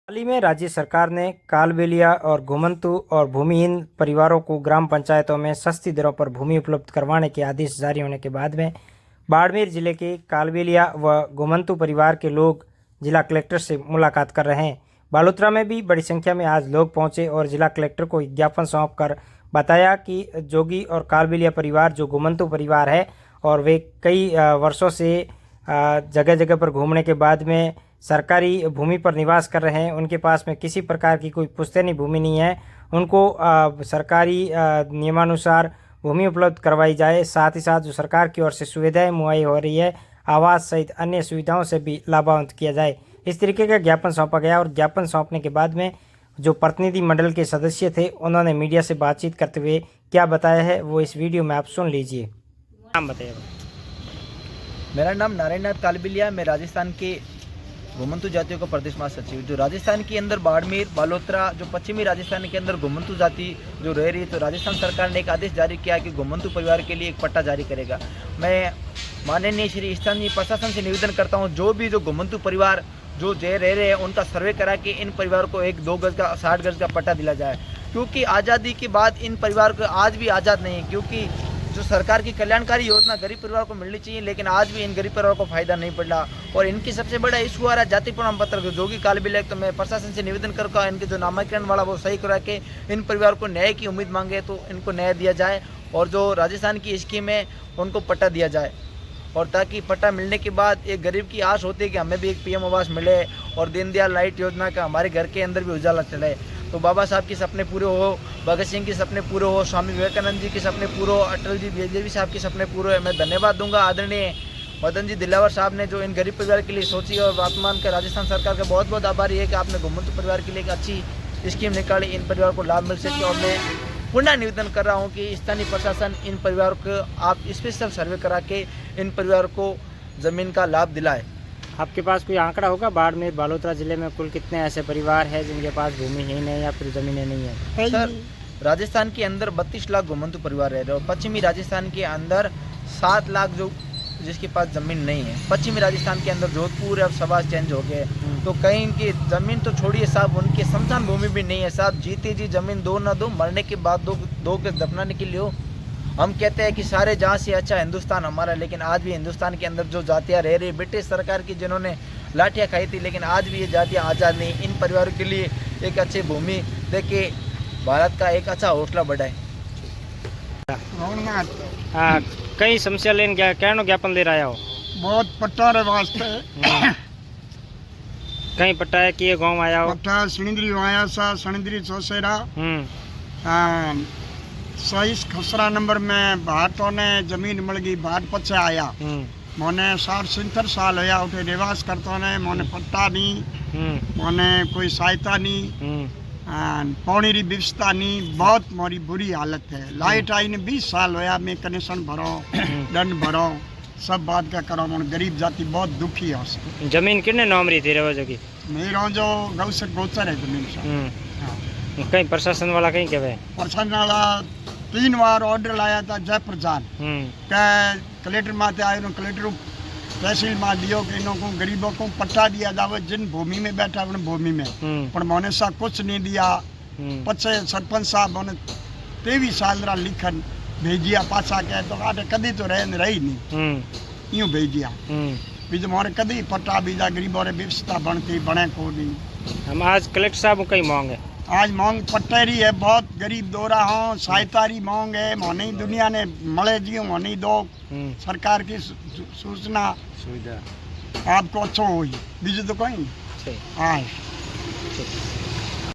हाल ही में राज्य सरकार ने कालबेलिया और घुमंतु और भूमिहीन परिवारों को ग्राम पंचायतों में सस्ती दरों पर भूमि उपलब्ध करवाने के आदेश जारी होने के बाद में बाड़मेर जिले के कालबेलिया व घुमंतु परिवार के लोग जिला कलेक्टर से मुलाकात कर रहे हैं। बालोतरा में भी बड़ी संख्या में आज लोग पहुंचे और जिला कलेक्टर को ज्ञापन सौंपकर बताया कि जोगी और कालबेलिया परिवार जो घुमंतु परिवार है और वे कई वर्षों से जगह जगह पर घूमने के बाद में सरकारी भूमि पर निवास कर रहे हैं, उनके पास में किसी प्रकार की कोई पुश्तैनी भूमि नहीं है। उनको सरकारी नियमानुसार भूमि उपलब्ध करवाई जाए। साथ ही साथ जो सरकार की ओर से सुविधाएं मुहैया हो रही है, आवास सहित अन्य सुविधाओं से भी लाभान्वित किया जाए, इस तरीके का ज्ञापन सौंपा गया। और ज्ञापन सौंपने के बाद में जो प्रतिनिधि मंडल के सदस्य थे, उन्होंने मीडिया से बातचीत करते हुए क्या बताया है वो इस वीडियो में आप सुन लीजिए। नाम बताइए। मेरा नाम नारायणनाथ कालबेलिया, मैं राजस्थान के घुमंतु जातियों का प्रदेश महासचिव। जो राजस्थान के अंदर बाड़मेर, बालोतरा, जो पश्चिमी राजस्थान के अंदर घुमंतु जाति जो रह रही है, तो राजस्थान सरकार ने एक आदेश जारी किया कि घुमंतु परिवार के लिए एक पट्टा जारी करेगा। मैं माननीय श्री स्थानीय प्रशासन से निवेदन करता हूं, जो घुमंतु परिवार जो रह रहे हैं उनका सर्वे करा के इन परिवार को 1-2 गज का 60 गज का पट्टा दिला जाए, क्योंकि आज़ादी के बाद इन परिवार को आज भी आज़ाद नहीं है। क्योंकि जो सरकार की कल्याणकारी योजना गरीब परिवार को मिलनी चाहिए, लेकिन आज भी इन गरीब परिवार को फायदा नहीं पड़ रहा। और इनकी सबसे बड़ा इशू आ रहा है जाति प्रमाण पत्र जोगी कालबेलिया। तो मैं प्रशासन से निवेदन करूँगा, इनके जो नामांकन वाला वो सही करा के इन परिवार को न्याय की उम्मीद मांगे तो इनको न्याय दिया जाए, और जो राजस्थान की स्कीम है उनको पट्टा दिया जाए। और ताकि पट्टा मिलने के बाद एक गरीब की आश होती है कि हमें भी एक PM आवास मिले और दीनदयाल लाइट योजना का हमारे घर के अंदर भी उजाला चले। तो बाबा साहब के सपने पूरे हो, भगत सिंह के सपने पूरे हो, स्वामी विवेकानंद जी के सपने पूरे हो, अटल जी BJP साहब के सपने पूरे हो। मैं धन्यवाद दूंगा आदरणीय मदन जी दिलावर साहब ने जो इन गरीब परिवार के लिए सोची, और वर्तमान का राजस्थान सरकार का बहुत बहुत आभारी है कि आपने घुमंतु परिवार के लिए एक अच्छी स्कीम निकाली, इन परिवार को लाभ मिल सके। और मैं पुनः निवेदन कर रहा हूं कि स्थानीय प्रशासन इन परिवार को आप स्पेशल सर्वे करा के इन परिवार को ज़मीन का लाभ दिलाए। आपके पास कोई आंकड़ा होगा बाड़मेर बालोतरा जिले में कुल कितने ऐसे परिवार हैं जिनके पास भूमिहीन है या फिर ज़मीनें नहीं है? सर, राजस्थान के अंदर 32 लाख घुमंतु परिवार रह रहे हैं, और पश्चिमी राजस्थान के अंदर 7 लाख जो जिसके पास ज़मीन नहीं है। पश्चिमी राजस्थान के अंदर जोधपुर अब सवाल चेंज हो गए, तो कहीं की ज़मीन तो छोड़िए साहब, उनके शमशान भूमि भी नहीं है साहब। जीते जी ज़मीन दो ना दो, मरने के बाद दो के दफनाने के लिए हो। हम कहते हैं कि सारे जहाँ से अच्छा हिंदुस्तान हमारा, लेकिन आज भी हिंदुस्तान के अंदर जो जातियाँ रह रही, ब्रिटिश सरकार की जिन्होंने लाठियाँ खाई थी, लेकिन आज भी ये जातियाँ आज़ाद नहीं। इन परिवारों के लिए एक अच्छी भूमि दे के भारत का एक अच्छा हौसला बढ़ाए। हाँ, कई समस्या लेन क्या ज्ञापन दे रहा हो? बहुत पट्टा रे वास्ते कहीं पट्टा है कि गाँव आया हो? पट्टा सणिंद्री आया सा, सणिंद्री चौसेरा 26 खसरा नंबर में भाटों ने जमीन मिल गई। भाट पचे आया, मोने 60-70 साल होया उठे निवास करतो ने, मोने पट्टा नहीं, मोने कोई सहायता नहीं, पानी री व्यवस्था नहीं। बहुत मोरी बुरी हालत है। लाइट आई ने 20 साल होया, मैं कनेक्शन भरो, दंड भरो, सब बात का करो। मन गरीब जाति बहुत दुखी है। जमीन कितने नाम रही थी रहो जो की? मेरा जो गौसर गोचर है जमीन से। कहीं प्रशासन वाला कहीं क्या है? प्रशासन वाला 3 बार ऑर्डर लाया था जयपुर जान कलेक्टर माते आए, कलेक्टर तहसील में दियो कि इन्हों को गरीबों को पट्टा दिया जावे, जिन भूमि में बैठा उन भूमि में, पर मोने सा कुछ नहीं दिया। पचे सरपंच साहब ने 23 साल रा लिखन भेजिया पासा के, तो आटे कदी तो रही नहीं, यूं भेजिया बीज मोरे कदी पट्टा बीजा गरीबों रे व्यवस्था बनती बने को नहीं। हम आज कलेक्टर साहब कहीं मांगे, आज मांग पट्टेरी है, बहुत गरीब दोरा हो, सहायतारी मांग है, मोनी दुनिया ने मले जी मोनी दो सरकार की सूचना सुविधा आपको अच्छा हुई, बीजू तो कहीं। हाँ।